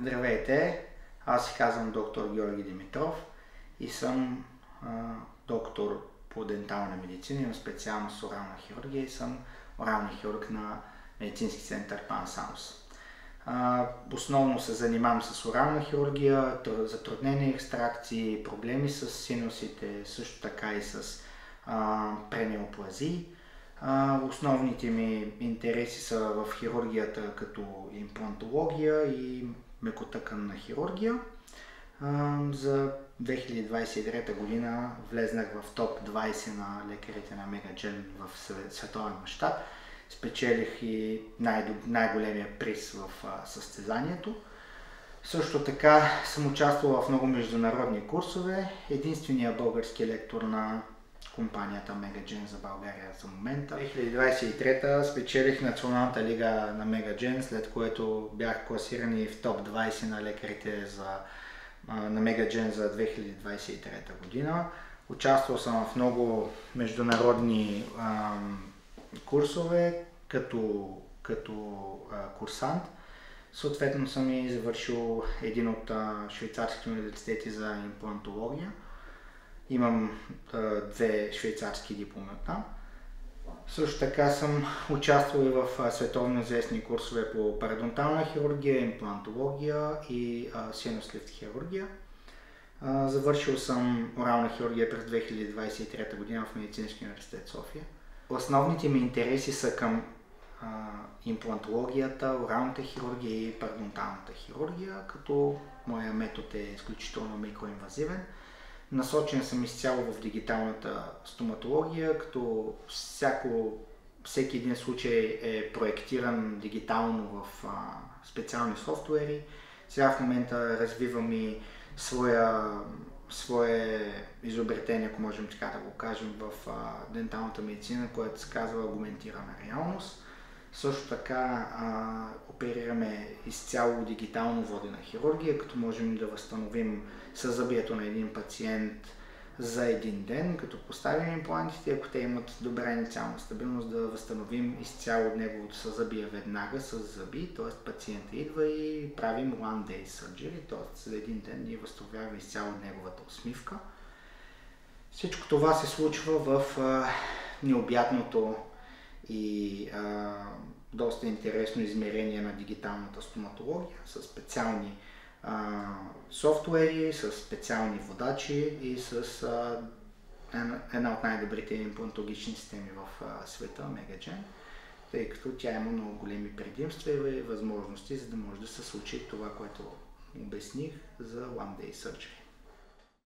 Здравейте, аз се казвам доктор Георги Димитров и съм доктор по дентална медицина, имам специалност орална хирургия и съм орален хирург на медицински център Пан Самос. Основно се занимавам с орална хирургия, затруднени екстракции, проблеми с синусите, също така и с пренеоплазии. Основните ми интереси са в хирургията като имплантология и мекотъканна хирургия. За 2023 година влезнах в топ 20 на лекарите на Мегаджен в световен мащаб. Спечелих и най-големия приз в състезанието. Също така съм участвал в много международни курсове. Единственият български лектор на компанията Мегаджен за България за момента. 2023 спечелих Националната лига на Мегаджен, след което бях класиран и в топ 20 на лекарите на Мегаджен за 2023 година. Участвал съм в много международни курсове като курсант. Съответно съм и завършил един от швейцарските университети за имплантология. Имам 2 швейцарски дипломи там. Също така съм участвал и в световно известни курсове по парадонтална хирургия, имплантология и синус-лифт хирургия. Завършил съм орална хирургия през 2023 година в Медицинския университет София. Основните ми интереси са към имплантологията, оралната хирургия и парадонталната хирургия, като моя метод е изключително микроинвазивен. Насочен съм изцяло в дигиталната стоматология, като всеки един случай е проектиран дигитално в специални софтуери. Сега в момента развивам и свое изобретение, ако можем така да го кажем, в денталната медицина, което се казва агументирана реалност. Също така оперираме изцяло дигитално водена хирургия, като можем да възстановим съзъбието на един пациент за един ден, като поставим имплантите, ако те имат добра инициална стабилност, да възстановим изцяло неговото съзъбие веднага с зъби, т.е. пациента идва и правим one day surgery, т.е. за един ден ние възстановяваме изцяло неговата усмивка. Всичко това се случва в необятното и доста интересно измерение на дигиталната стоматология с специални софтуери, с специални водачи и с една от най-добрите имплантологични системи в света, Мегаджен, тъй като тя има много големи предимства и възможности, за да може да се случи това, което обясних за One Day Surgery.